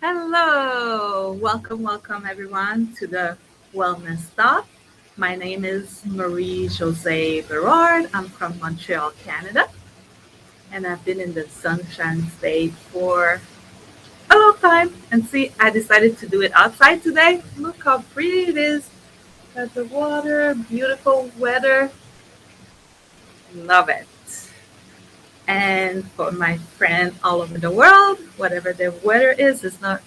Hello, welcome everyone to the Wellness Stop. My name is Marie Jose Berard. I'm from Montreal, Canada, and I've been in the Sunshine State for a long time. And see, I decided to do it outside today. Look how pretty it is. Got the water, beautiful weather. Love it. And for my friend all over the world, whatever the weather is not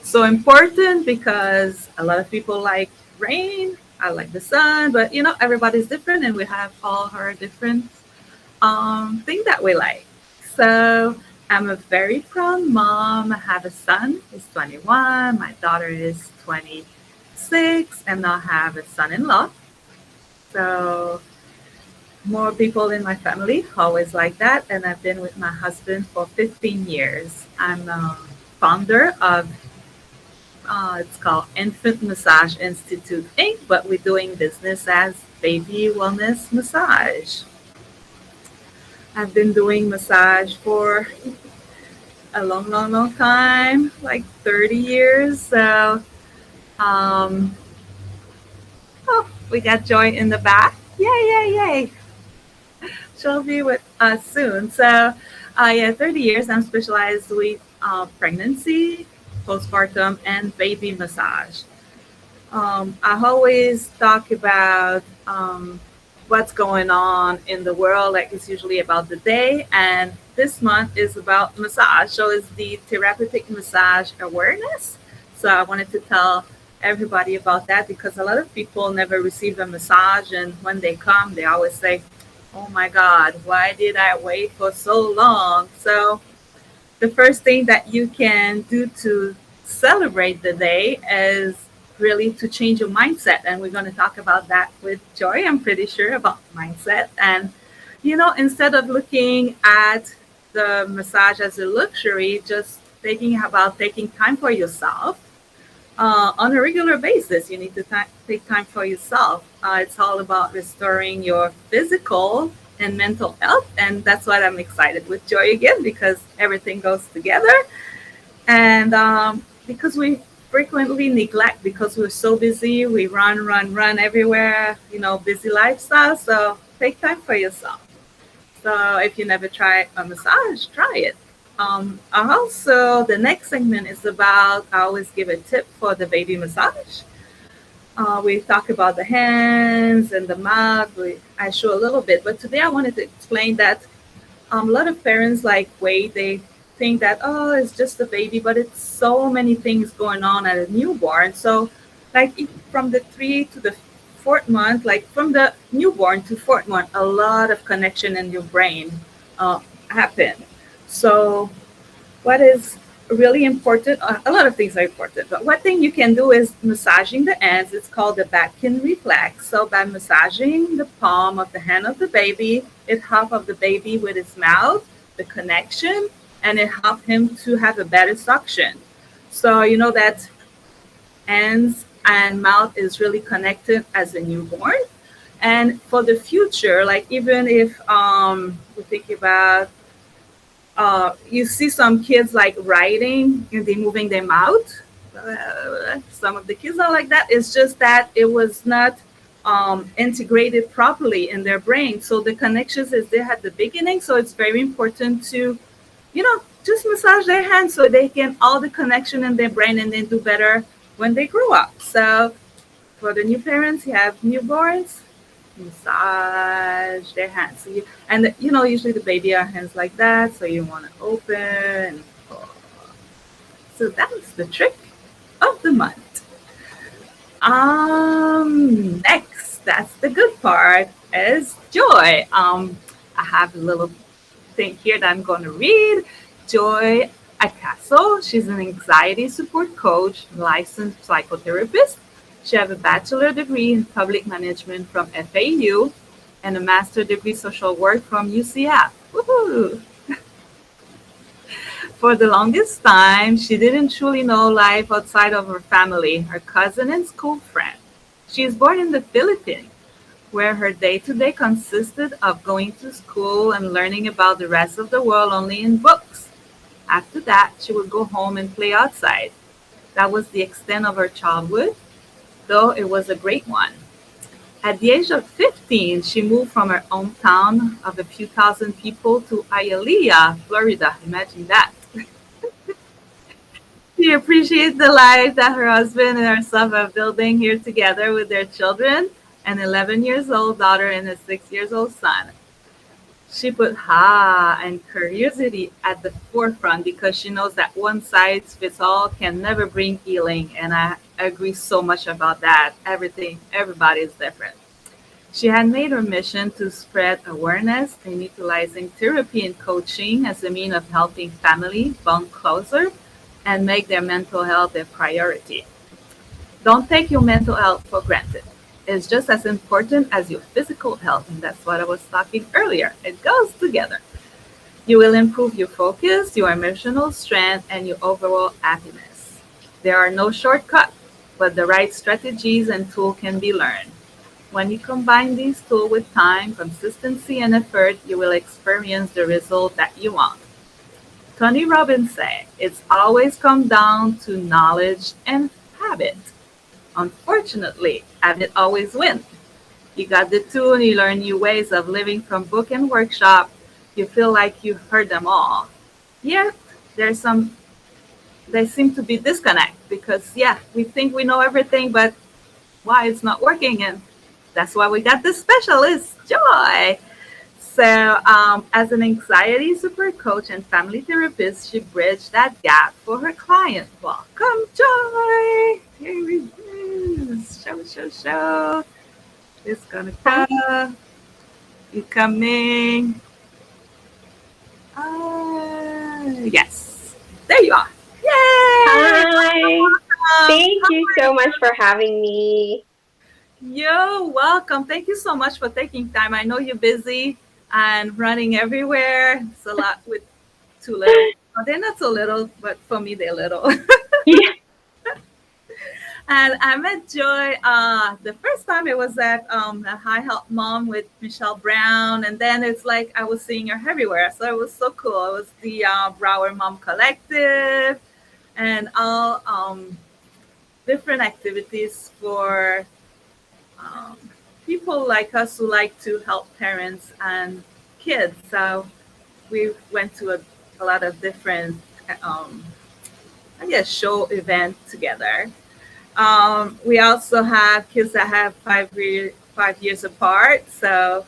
so important because a lot of people like rain. I like the sun, but everybody's different, and we have all our different thing that we like. So I'm a very proud mom. I have a son. He's 21. My daughter is 26, and I have a son-in-law. So more people in my family, always like that. And I've been with my husband for 15 years. I'm a founder of it's called Infant Massage Institute Inc., but we're doing business as Baby Wellness Massage. I've been doing massage for a long time, like 30 years. So, um, oh, we got Joy in the back. Yay. She'll be with us soon. So, yeah, 30 years. I'm specialized with pregnancy, postpartum, and baby massage. I always talk about what's going on in the world. Like it's usually about the day, and this month is about massage. So it's the therapeutic massage awareness. So I wanted to tell everybody about that because a lot of people never receive a massage, and when they come, they always say, "Oh my God, why did I wait for so long?" So the first thing that you can do to celebrate the day is really to change your mindset. And we're going to talk about that with Joy, I'm pretty sure, about mindset. And, instead of looking at the massage as a luxury, just thinking about taking time for yourself on a regular basis. You need to take time for yourself. It's all about restoring your physical and mental health. And that's what I'm excited with Joy again because everything goes together. And because we frequently neglect because we're so busy, we run everywhere, busy lifestyle. So take time for yourself. So if you never try a massage, try it. Also, the next segment is about, I always give a tip for the baby massage. We talk about the hands and the mouth. I show a little bit, but today I wanted to explain that a lot of parents wait. They think that it's just a baby, but it's so many things going on at a newborn. So, from the 3 to the 4th month, like from the newborn to 4th month, a lot of connection in your brain happen. So what is really important, a lot of things are important, but one thing you can do is massaging the ends. It's called the back-in reflex. So by massaging the palm of the hand of the baby, it helps of the baby with his mouth, the connection, and it helps him to have a better suction. So you know that ends and mouth is really connected as a newborn. And for the future, like even if we think about you see some kids like writing and they moving their mouth. Some of the kids are like that. It's just that it was not integrated properly in their brain. So the connections is there at the beginning. So it's very important to, just massage their hands so they can all the connection in their brain and then do better when they grow up. So for the new parents, you have newborns, massage their hands. So usually the baby are hands like that, so you want to open. So that's the trick of the month. Next, that's the good part, is Joy. I have a little thing here that I'm going to read. Joy Acaso. She's an anxiety support coach, licensed psychotherapist. She has a bachelor degree in public management from FAU and a master degree social work from UCF. Woohoo! For the longest time, she didn't truly know life outside of her family, her cousin, and school friend. She is born in the Philippines, where her day-to-day consisted of going to school and learning about the rest of the world only in books. After that, she would go home and play outside. That was the extent of her childhood, though it was a great one. At the age of 15, she moved from her hometown of a few thousand people to Hialeah, Florida. Imagine that. She appreciates the life that her husband and herself are building here together with their children, an 11 years old daughter and a 6 years old son. She put and curiosity at the forefront because she knows that one size fits all can never bring healing. And I agree so much about that. Everybody is different. She had made her mission to spread awareness and utilizing therapy and coaching as a means of helping families bond closer and make their mental health a priority. Don't take your mental health for granted. It's just as important as your physical health, and that's what I was talking earlier. It goes together. You will improve your focus, your emotional strength, and your overall happiness. There are no shortcuts, but the right strategies and tools can be learned. When you combine these tools with time, consistency, and effort, you will experience the result that you want. Tony Robbins said, it's always come down to knowledge and habit. Unfortunately, habit always wins. You got the tool and you learn new ways of living from book and workshop. You feel like you heard them all. Yet, there's some, they seem to be disconnect because, yeah, we think we know everything, but why it's not working? And that's why we got the specialist, Joy. So, as an anxiety support coach and family therapist, she bridged that gap for her client. Welcome, Joy. Here we go. Show. It's gonna Hi. come. You coming? Yes. There you are. Yay! Hi. Welcome. Thank How you are so much you? for having me. You're welcome. Thank you so much for taking time. I know you're busy and running everywhere. It's a lot with too little. Oh, they're not so little, but for me, they're little. Yeah. And I met Joy the first time it was at a High Help Mom with Michelle Brown. And then it's like I was seeing her everywhere. So it was so cool. It was the Brower Mom Collective and all different activities for um, people like us who like to help parents and kids. So we went to a lot of different, um, I guess, show event together. We also have kids that have 5 years apart. So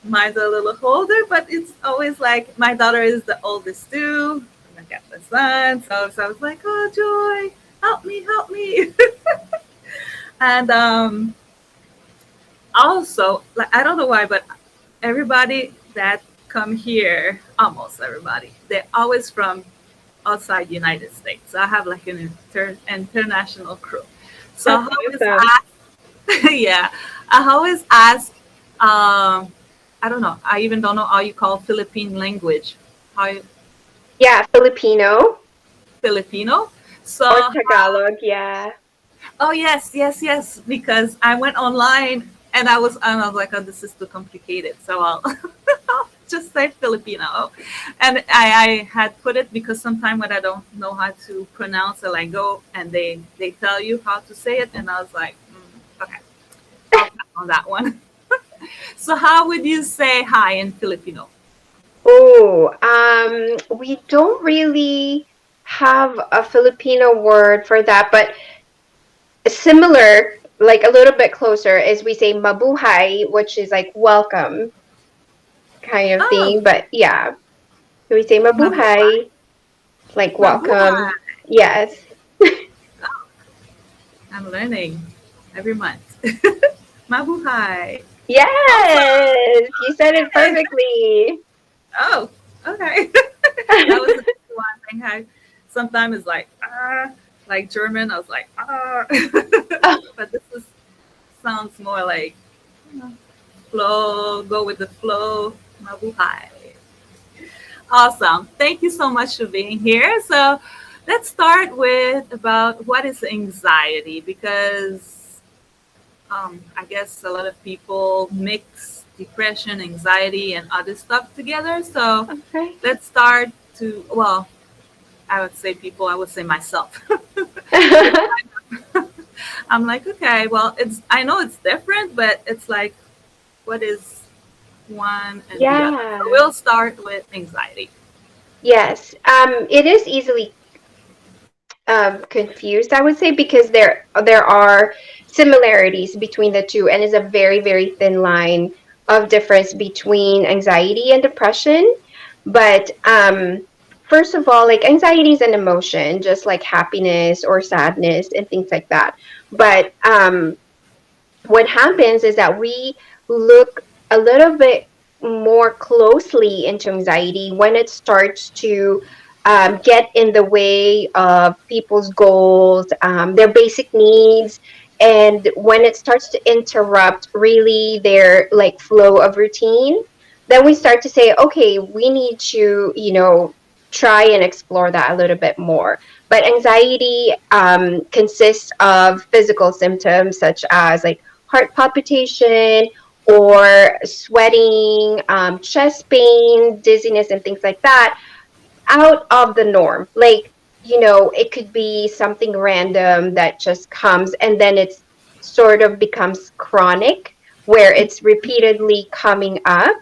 mine's a little older, but it's always like my daughter is the oldest too. And I got the son. So I was like, oh, Joy, help me. And also, like, I don't know why, but everybody that come here, almost everybody, they're always from outside the United States. So I have like an international crew. So That's I always awesome. yeah, I always ask. I don't know. I even don't know how you call Philippine language. How Yeah, Filipino Filipino? So or Tagalog. Yeah. oh yes. Because I went online and I was like, oh, this is too complicated. So I'll I'll just say Filipino. And I had put it because sometimes when I don't know how to pronounce it, I go and they tell you how to say it, and I was like, okay, I'll pass on that one. So how would you say hi in Filipino? Oh, we don't really have a Filipino word for that, but similar, like a little bit closer, is we say mabuhay, which is like welcome kind of Oh, thing. But yeah, we say mabuhay. mabuhay, like welcome. Mabuhay. Yes. Oh, I'm learning every month. Mabuhay. Awesome. Yes, you said it Yes. perfectly. Oh, okay. That was the one thing I sometimes is like German. I was like Oh, but this is sounds more like you know, flow. Go with the flow. Mabuhay. Awesome. Thank you so much for being here. So let's start with about what is anxiety because I guess a lot of people mix depression, anxiety, and other stuff together. So okay. let's start to, well, I would say people, I would say myself. I'm like, okay, well, I know it's different, but it's like, what is one and the other? So Yeah. we'll start with anxiety. Yes. It is easily confused, I would say, because there are similarities between the two, and is a very, very thin line of difference between anxiety and depression. But first of all, like anxiety is an emotion, just like happiness or sadness and things like that. But what happens is that we look a little bit more closely into anxiety when it starts to get in the way of people's goals, their basic needs, and when it starts to interrupt really their like flow of routine, then we start to say, okay, we need to, try and explore that a little bit more. But anxiety consists of physical symptoms such as like heart palpitation or sweating, chest pain, dizziness, and things like that out of the norm. Like, it could be something random that just comes and then it's sort of becomes chronic where it's repeatedly coming up.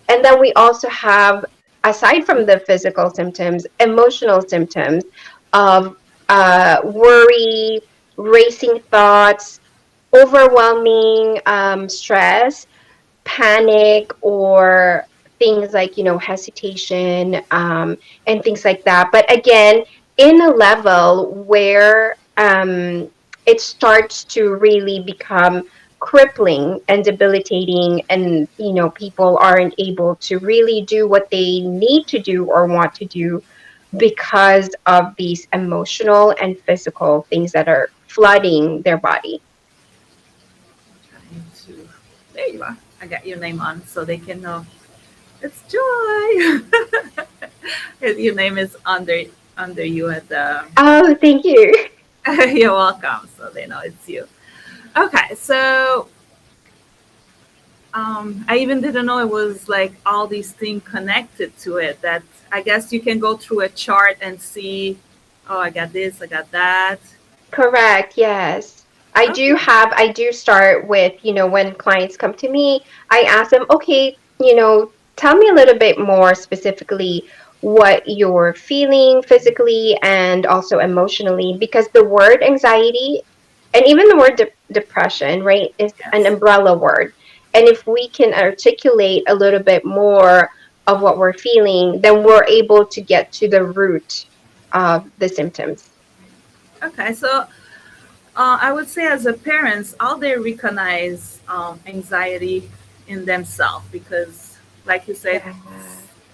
And then we also have, aside from the physical symptoms, emotional symptoms of worry, racing thoughts, overwhelming stress, panic, or things like hesitation, and things like that. But again, in a level where it starts to really become crippling and debilitating, and people aren't able to really do what they need to do or want to do because of these emotional and physical things that are flooding their body. Trying to, there you are. I got your name on so they can know it's Joy. Your name is under you at the. Oh, thank you. You're welcome. So they know it's you. Okay, so I even didn't know it was like all these things connected to it. That I guess you can go through a chart and see, oh, I got this, I got that. Correct. Yes. Okay. I do start with, when clients come to me, I ask them, okay, tell me a little bit more specifically what you're feeling physically and also emotionally, because the word anxiety and even the word depression, right, is an Yes. umbrella word. And if we can articulate a little bit more of what we're feeling, then we're able to get to the root of the symptoms. Okay. So I would say, as a parents, all they recognize anxiety in themselves because, like you said, Yeah.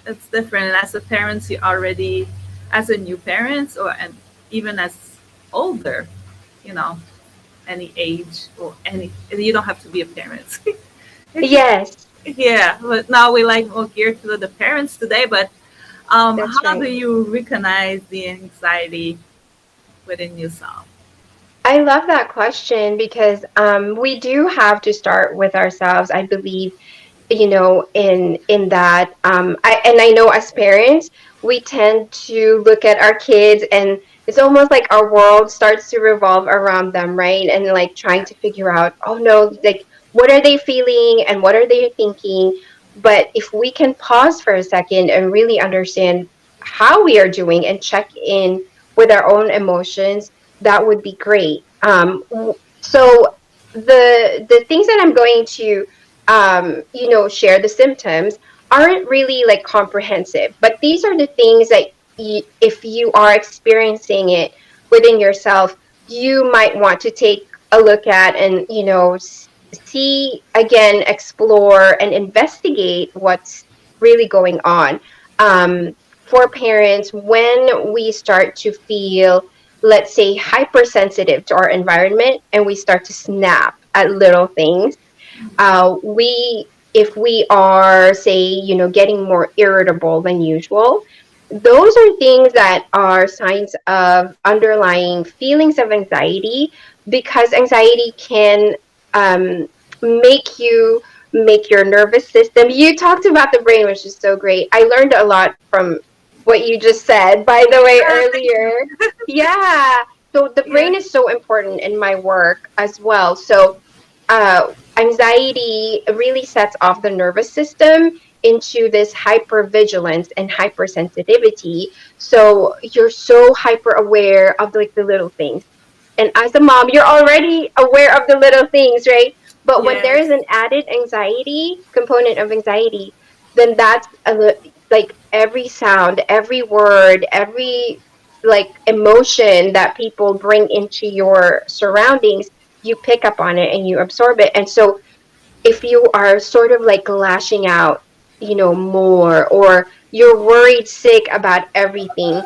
it's different. And as a parent, you already, as a new parent, or and even as older, you know, any age or any, you don't have to be a parent. It could, Yes, yeah, but now we like more geared to the parents today. But that's how do right. you recognize the anxiety within yourself? I love that question because we do have to start with ourselves, I believe, in that. I know as parents we tend to look at our kids, and it's almost like our world starts to revolve around them, right? And like trying Yeah. to figure out, oh no, like what are they feeling and what are they thinking. But if we can pause for a second and really understand how we are doing and check in with our own emotions, that would be great. So the things that I'm going to share, the symptoms aren't really like comprehensive, but these are the things that if you are experiencing it within yourself, you might want to take a look at and, see again, explore and investigate what's really going on. Um, for parents, when we start to feel, let's say, hypersensitive to our environment and we start to snap at little things, we if we are, say, getting more irritable than usual, those are things that are signs of underlying feelings of anxiety, because anxiety can um, make your nervous system. You talked about the brain, which is so great. I learned a lot from what you just said, by the way, Thank you. earlier. Yeah. So the Yeah. brain is so important in my work as well. So anxiety really sets off the nervous system into this hypervigilance and hypersensitivity. So you're so hyper aware of like the little things. And as a mom, you're already aware of the little things, right? But when there Yes. is an added anxiety component of anxiety, then that's like every sound, every word, every like emotion that people bring into your surroundings, you pick up on it and you absorb it. And so if you are sort of like lashing out, more, or you're worried sick about everything,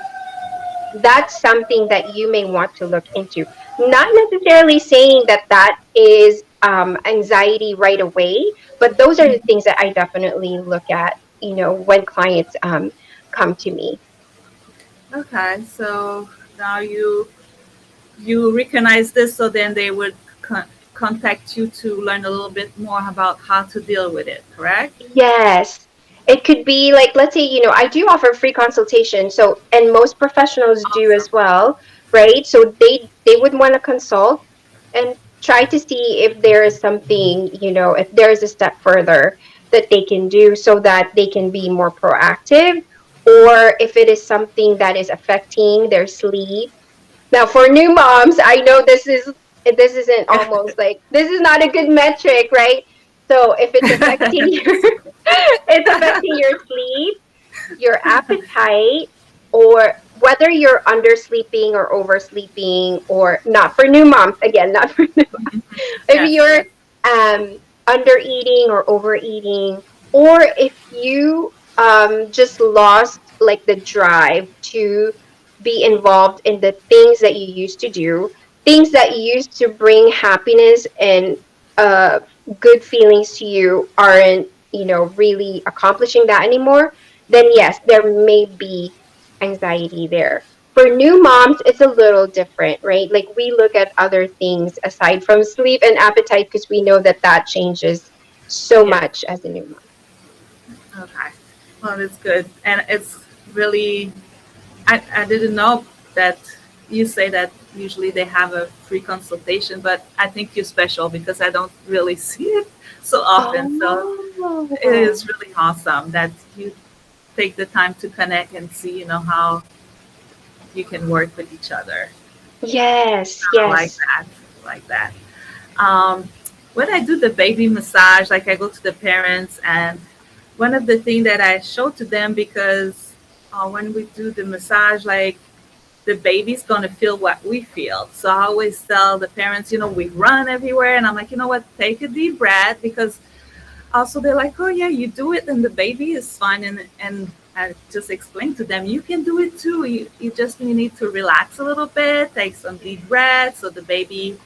that's something that you may want to look into. Not necessarily saying that that is anxiety right away, but those are the things that I definitely look at, when clients come to me. Okay. So now you recognize this, so then they would contact you to learn a little bit more about how to deal with it. Correct? Yes. It could be like, let's say, I do offer free consultation. So, and most professionals do Awesome. as well, right? So they would want to consult and try to see if there is something, if there is a step further that they can do so that they can be more proactive, or if it is something that is affecting their sleep. Now, for new moms, I know this isn't almost like this is not a good metric, right? So if it's affecting your it's affecting your sleep, your appetite, or whether you're undersleeping or oversleeping, or not for new moms, again, not for new if Yes. you're Yes. under eating or overeating, or if you just lost like the drive to be involved in the things that you used to do, things that used to bring happiness and uh, good feelings to you aren't, really accomplishing that anymore, then yes, there may be anxiety there. For new moms, it's a little different, right? Like we look at other things aside from sleep and appetite because we know that that changes so Yes. much as a new mom. Okay. Well, it's good, and it's really. I didn't know that you say that usually they have a free consultation, but I think you're special because I don't really see it so often. So it Oh, is really awesome that you take the time to connect and see, how you can work with each other. yes, I like yes. that. I like that. Um, when I do the baby massage, like I go to the parents, and one of the things that I show to them, because when we do the massage, like the baby's going to feel what we feel. So I always tell the parents, we run everywhere. And I'm like, you know what, take a deep breath, because also they're like, oh yeah, you do it and the baby is fine. And I just explain to them, you can do it too. You need to relax a little bit, take some deep breaths so the baby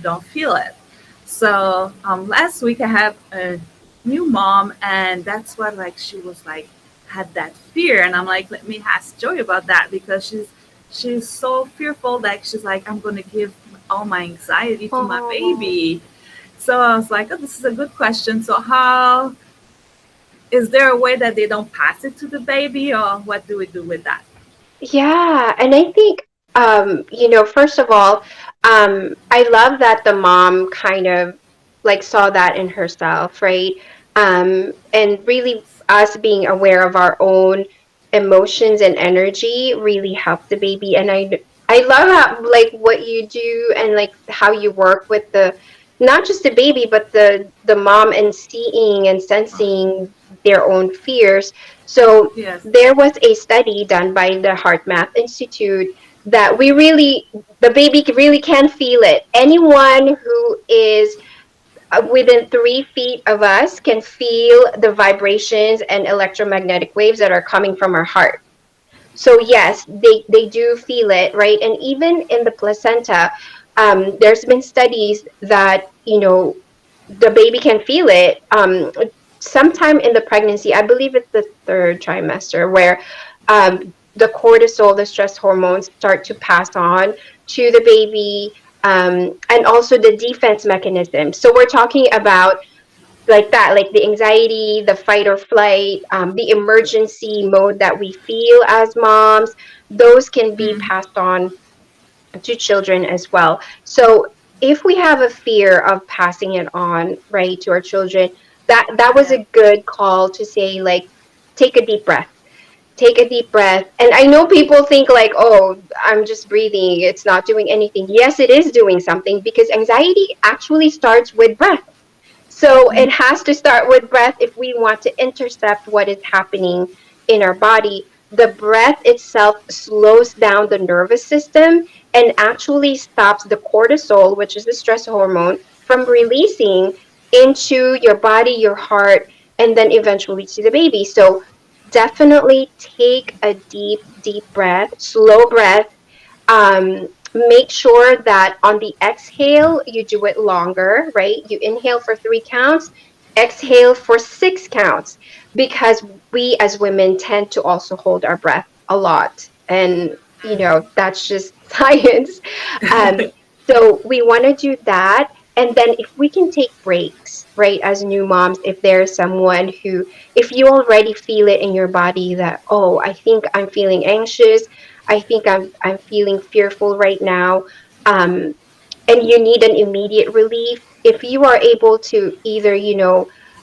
don't feel it. So last week I have a new mom, and that's what, like, she was like, had that fear, and I'm like, let me ask Joy about that, because she's so fearful that she's like, I'm gonna give all my anxiety to my Oh, baby. So I was like, oh, this is a good question. So how is there a way that they don't pass it to the baby, or what do we do with that? yeah. And I think, first of all, I love that the mom kind of like saw that in herself, right? And really us being aware of our own emotions and energy really help the baby. And I love how like what you do and like how you work with the not just the baby but the mom and seeing and sensing their own fears. So Yes. there was a study done by the Heart Math Institute that the baby really can feel it. Anyone who is within 3 feet of us can feel the vibrations and electromagnetic waves that are coming from our heart. So yes, they do feel it, right? And even in the placenta, there's been studies that the baby can feel it. Sometime in the pregnancy, I believe it's the third trimester, where the cortisol, the stress hormones, start to pass on to the baby, and also the defense mechanism. So we're talking about like that, like the anxiety, the fight or flight, the emergency mode that we feel as moms, those can be Mm, passed on to children as well. So if we have a fear of passing it on, right, to our children, that was yeah. a good call to say, like, take a deep breath. Take a deep breath. And I know people think like, oh, I'm just breathing, it's not doing anything. Yes, it is doing something, because anxiety actually starts with breath. So Mm, it has to start with breath if we want to intercept what is happening in our body. The breath itself slows down the nervous system and actually stops the cortisol, which is the stress hormone, from releasing into your body, your heart, and then eventually to the baby. So definitely take a deep, deep breath, slow breath. Make sure that on the exhale, you do it longer, right? You inhale for 3 counts, exhale for 6 counts, because we as women tend to also hold our breath a lot. And, that's just science. Um, so we want to do that. And then if we can take breaks, right, as new moms, if there's someone who, if you already feel it in your body that, oh, I think I'm feeling anxious, I think I'm feeling fearful right now, um, and you need an immediate relief. If you are able to either,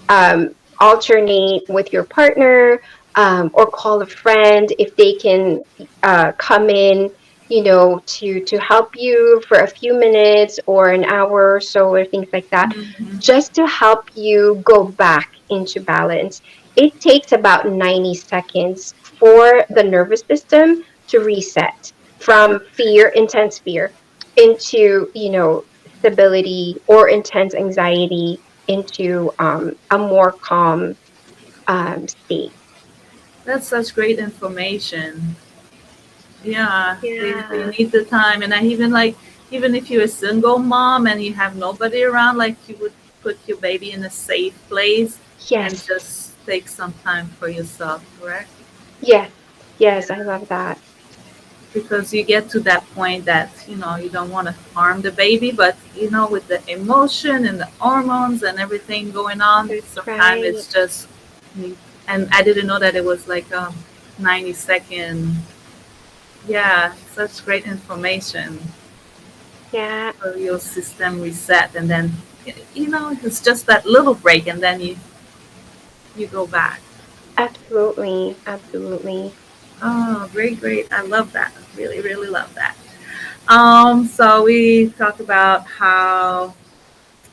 um, alternate with your partner, or call a friend if they can come in, to help you for a few minutes or an hour or so, or things like that, mhm. just to help you go back into balance. It takes about 90 seconds for the nervous system to reset from fear, intense fear, into, stability, or intense anxiety into a more calm state. That's such great information. Yeah, they Yeah. need the time. And I even like, even if you're a single mom and you have nobody around, like you would put your baby in a safe place and Yes. just take some time for yourself, correct? Yes. Yeah. Yes. I love that. Because you get to that point that, you don't want to harm the baby, but, with the emotion and the hormones and everything going on, That's sometimes right. it's just, and I didn't know that it was like 90-second. Yeah, such great information. Yeah. So your system reset, and then it's just that little break, and then you go back. Absolutely. Absolutely. Oh, great, great! I love that. Really, really love that. So we talked about how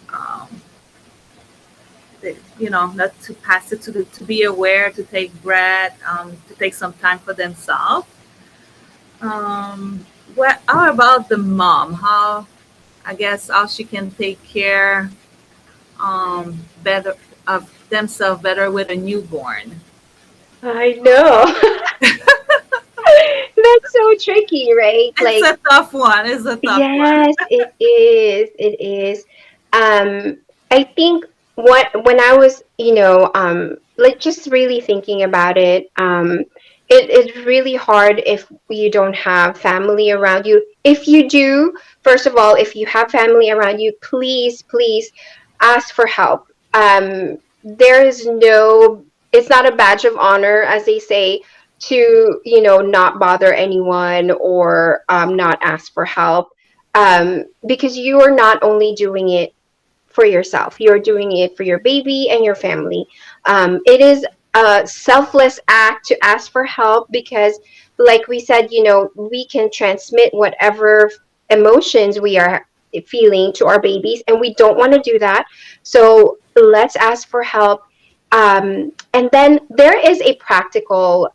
um, not to pass it to be aware, to take breath, to take some time for themselves. What how about the mom? How I guess how she can take care better of themselves better with a newborn. I know. That's so tricky, right? It's Like, a tough one. It's a tough one. yes, it is. It is. I think when I was, like, just really thinking about it, it is really hard if you don't have family around you. If you do, first of all, if you have family around you, please, please ask for help. There is no, it's not a badge of honor, as they say, to, not bother anyone, or not ask for help, because you are not only doing it for yourself, you're doing it for your baby and your family. It is a selfless act to ask for help, because, like we said, we can transmit whatever emotions we are feeling to our babies, and we don't want to do that. So let's ask for help. And then there is a practical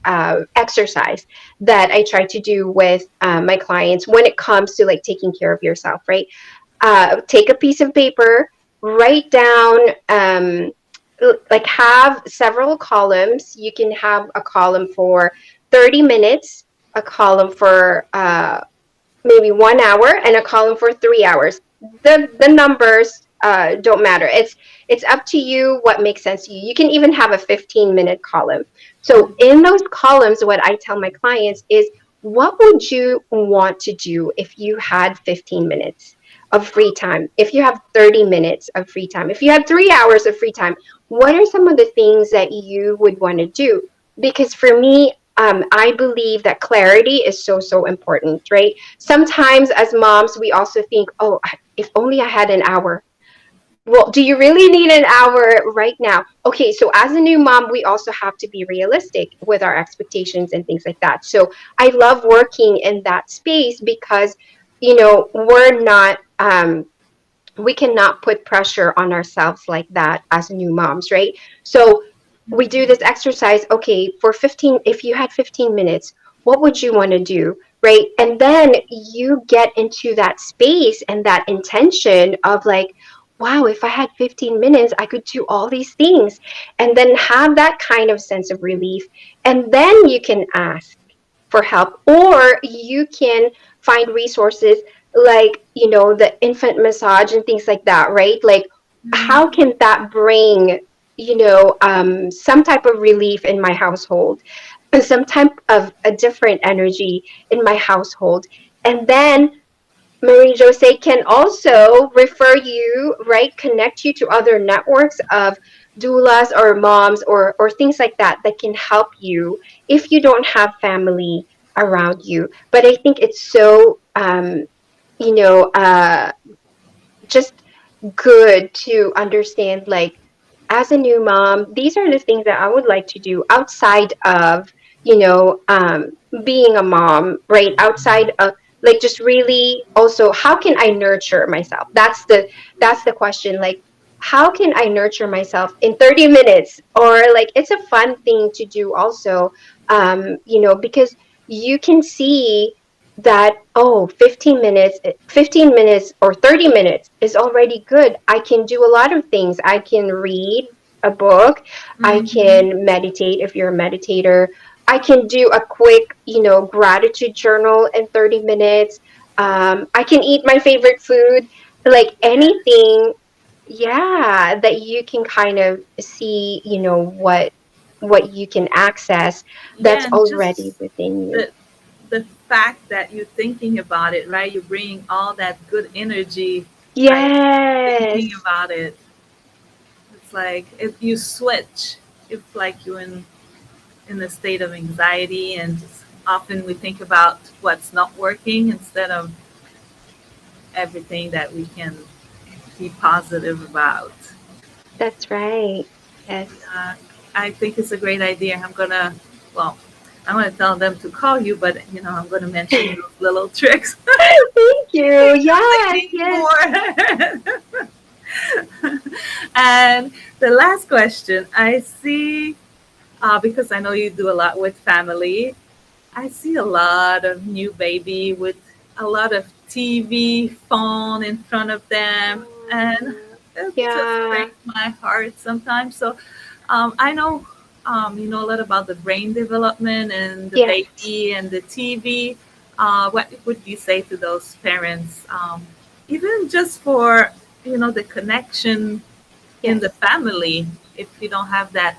exercise that I try to do with my clients when it comes to, like, taking care of yourself, right? Take a piece of paper, write down, like, have several columns. You can have a column for 30 minutes, a column for maybe 1 hour, and a column for 3 hours. The numbers don't matter. It's up to you what makes sense to you. You can even have a 15-minute column. So in those columns, what I tell my clients is, what would you want to do if you had 15 minutes? of free time, if you have 30 minutes of free time, if you have 3 hours of free time, what are some of the things that you would want to do? Because for me, I believe that clarity is so, so important, right? Sometimes as moms, we also think, oh, if only I had an hour. Well, do you really need an hour right now? Okay, so as a new mom, we also have to be realistic with our expectations and things like that. So I love working in that space because, we're not, we cannot put pressure on ourselves like that as new moms, right? So we do this exercise. Okay, for 15, if you had 15 minutes, what would you want to do? Right. And then you get into that space and that intention of like, wow, if I had 15 minutes, I could do all these things. And then have that kind of sense of relief. And then you can ask for help, or you can find resources like, the infant massage and things like that, right? Like, how Mhm. can that bring, some type of relief in my household, and some type of a different energy in my household? And then Marie Jose can also refer you, right? Connect you to other networks of doulas or moms, or things like that that can help you if you don't have family around you. But I think it's so, you know, uh, just good to understand, like, as a new mom, these are the things that I would like to do outside of, you know, um, being a mom, right? Outside of, like, just really also, how can I nurture myself? That's the question. Like, how can I nurture myself in 30 minutes? Or like, it's a fun thing to do also, because you can see that, oh, 15 minutes or 30 minutes is already good. I can do a lot of things. I can read a book. I Mhm. can meditate if you're a meditator. I can do a quick, gratitude journal in 30 minutes. I can eat my favorite food, like anything. Yeah, that you can kind of see, what you can access that's Yeah, and already just within you. the the fact that you're thinking about it, right? You're bringing all that good energy by thinking Yes, about it. It's like if you switch, it's like you're in a state of anxiety, and just often we think about what's not working instead of everything that we can be positive about. that's right. Yes. Uh, I think it's a great idea. Well, I'm gonna tell them to call you, but I'm gonna mention those little tricks Thank in you. case they Yes, need yes, more. And the last question, I see, because I know you do a lot with family, I see a lot of new baby with a lot of TV, phone in front of them, and Mm, it just yeah, breaks my heart sometimes. So I know you know a lot about the brain development and the yes, baby and the TV. What would you say to those parents, even just for the connection in the yes. family? If you don't have that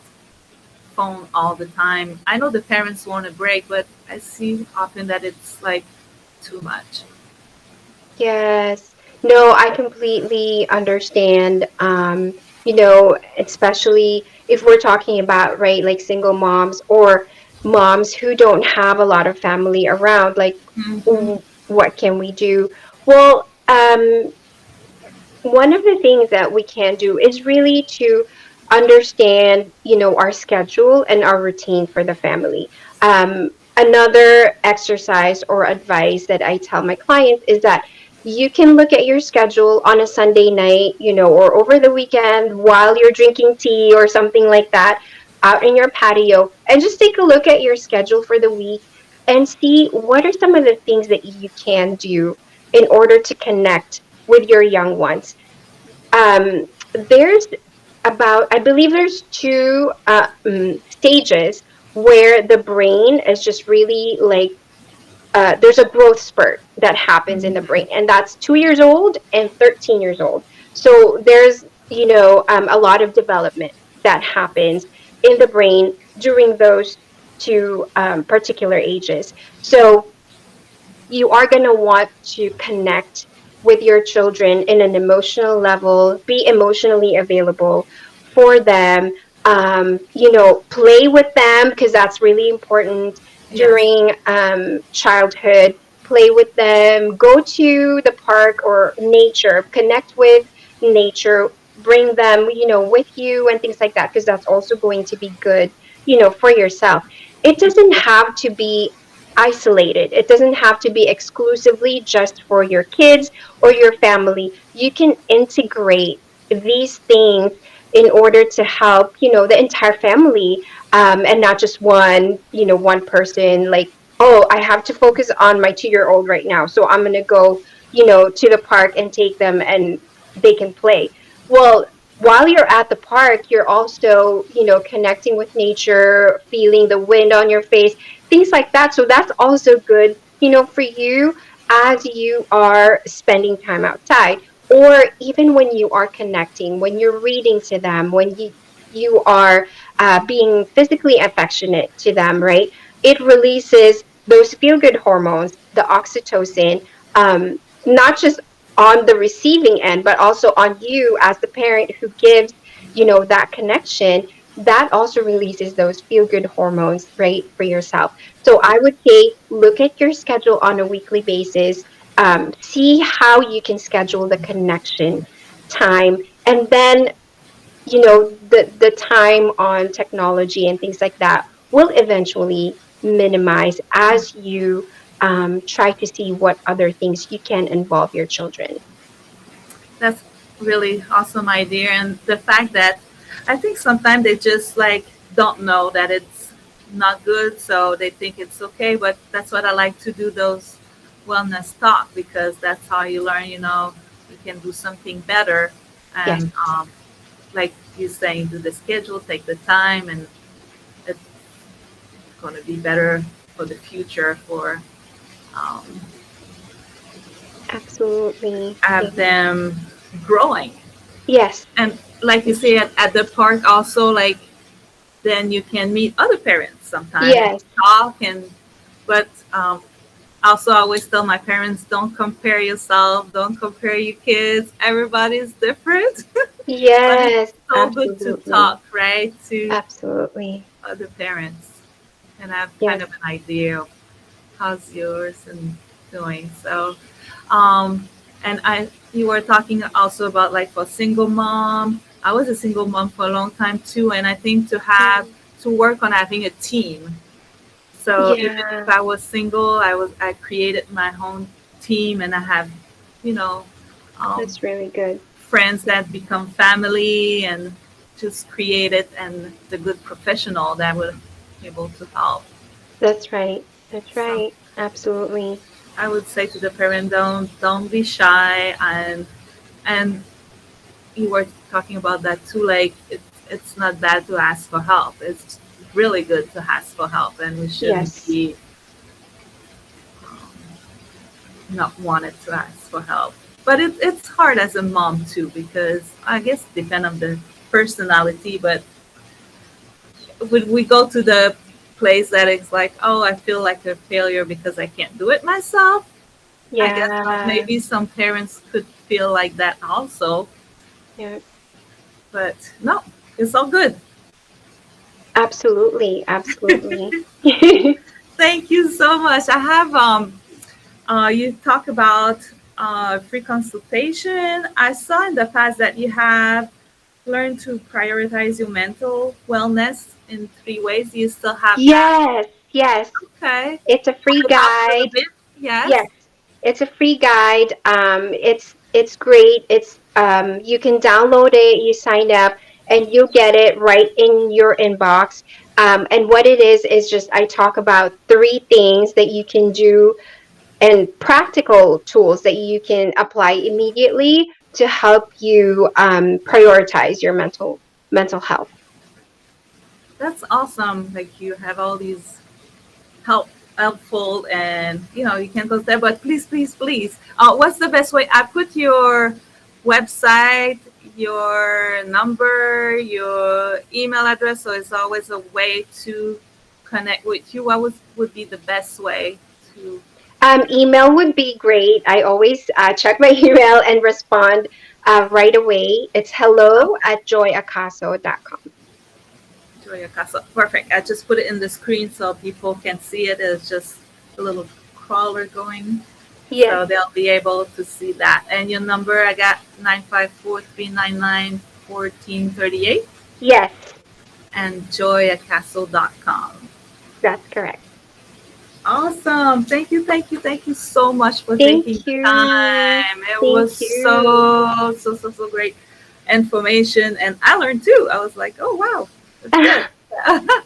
phone all the time, I know the parents want a break, but I see often that it's like too much. Yes. No, I completely understand. Especially if we're talking about, right, like single moms or moms who don't have a lot of family around, like, Hmm. what can we do? Well, one of the things that we can do is really to understand, our schedule and our routine for the family. Another exercise or advice that I tell my clients is that you can look at your schedule on a Sunday night, or over the weekend while you're drinking tea or something like that out in your patio, and just take a look at your schedule for the week and see what are some of the things that you can do in order to connect with your young ones. um, there's I believe there's two stages where the brain is just really like, there's a growth spurt that happens in the brain, and that's 2 years old and 13 years old. So there's, a lot of development that happens in the brain during those two particular ages. So you are going to want to connect with your children in an emotional level, be emotionally available for them. Play with them because that's really important Yes. during childhood. Play with them, go to the park or nature, connect with nature, bring them, with you and things like that, because that's also going to be good, for yourself. It doesn't have to be isolated. It doesn't have to be exclusively just for your kids or your family. You can integrate these things in order to help, the entire family, and not just one person. Like, oh, I have to focus on my 2-year-old right now, so I'm going to go, to the park and take them and they can play. Well, while you're at the park, you're also, connecting with nature, feeling the wind on your face, things like that. So that's also good, for you as you are spending time outside, or even when you are connecting, when you're reading to them, when you are being physically affectionate to them, right? It releases those feel good hormones, the oxytocin, um, not just on the receiving end, but also on you as the parent who gives, that connection. That also releases those feel good hormones, right, for yourself. So I would say look at your schedule on a weekly basis, see how you can schedule the connection time, and then the time on technology and things like that will eventually minimize as you try to see what other things you can involve your children. That's really awesome idea. And the fact that I think sometimes they just like don't know that it's not good, so they think it's okay. But that's what I like to do, those wellness talk, because that's how you learn, you can do something better. Yes, And like you saying, do the schedule, take the time, and it's going to be better for the future for um, absolutely. have them growing. Yes, And like you say, at the park also, like then you can meet other parents sometimes and yes, talk. And but also I always tell my parents, don't compare yourself, don't compare your kids, everybody's different. But it's yes, so good to absolutely, talk, right, to absolutely. other parents and have kind Yes, of an idea of how's yours and doing. So um and I you were talking also about like for single mom. I was a single mom for a long time too, and I think mm, to work on having a team. So even if yeah, I was single, I created my own team, and I have, you know, um, that's really good. friends that become family, and just created and the good professional that would be able to help. That's right. That's So right. Absolutely. I would say to the parent, don't be shy, and you were talking about that too. Like it's not bad to ask for help. It's really good to ask for help, and we shouldn't Yes, be um, not wanted to ask for help. But it's hard as a mom too, because I guess depend on the personality. But when we go to the place that it's like, oh, I feel like a failure because I can't do it myself. I guess yeah, maybe some parents could feel like that also. yeah, But no, it's all good. absolutely, absolutely. Thank you so much. I have you talk about free consultation. I saw in the past that you have learned to prioritize your mental wellness in 3 ways. Do you still have that? Yes, yes. Okay. It's a free Talk about it a little guide. bit. Yes, Yes. it's a free guide. It's great. It's you can download it, you sign up, and you'll get it right in your inbox. And what it is just I talk about 3 things that you can do and practical tools that you can apply immediately to help you prioritize your mental health. That's awesome. Like you have all these helpful, and you can post there. But please, please, please, what's the best way? I put your website, your number, your email address, so it's always a way to connect with you. What would be the best way to? Email would be great. I always check my email and respond right away. It's hello Okay. at joyacaso.com. Joy Acaso. Perfect. I just put it in the screen so people can see it. It's just a little crawler going. Yes, So they'll be able to see that. And your number, I got 954-399-1438 yes, and joyacastle.com. that's correct. Awesome. Thank you, thank you, thank you so much for taking Thank the you. time. It Thank was you. so great information. And I learned too. I was like, oh, wow, that's good.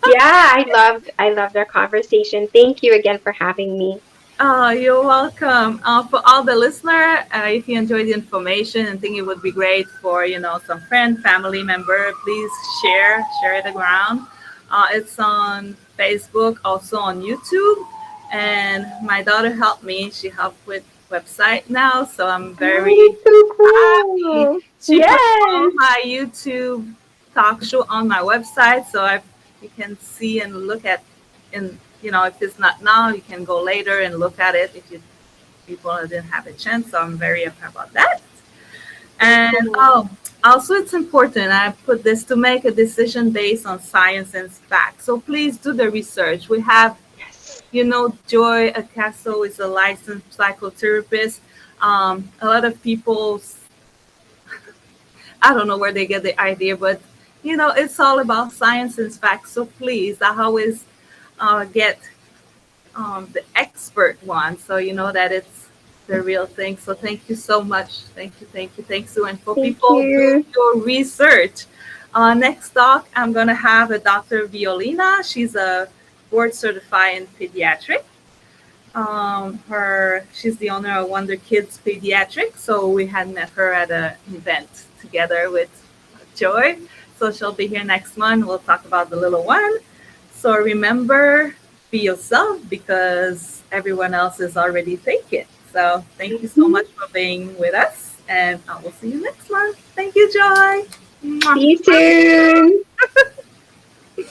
Yeah, I loved our conversation. Thank you again for having me. Oh, you're welcome. For all the listener, if you enjoyed the information and think it would be great for some friend, family member, please share it around. It's on Facebook, also on YouTube, and my daughter helped me. She helped with website now, so I'm Oh, very that's so happy. cool. She put all Yes. my YouTube talk show on my website, so you can see and look at. And if it's not now, you can go later and look at it if you people didn't have a chance. So I'm very happy about that. So And cool. also it's important. I put this to make a decision based on science and facts. So please do the research. We have, Yes. Joy Acaso is a licensed psychotherapist. A lot of people, I don't know where they get the idea, but it's all about science and facts. So please, I always get the expert one, so you know that it's the real thing. So thank you so much. Thanks, Sue. And for Thank people, do you. your research. Next talk, I'm gonna have a Dr. Violina. She's a board certified in pediatric. She's the owner of Wonder Kids Pediatric. So we had met her at an event together with Joy. So she'll be here next month. We'll talk about the little one. So remember, be yourself because everyone else is already taken. So thank you so Mhm. much for being with us, and I will see you next month. Thank you, Joy. See Mwah. you soon.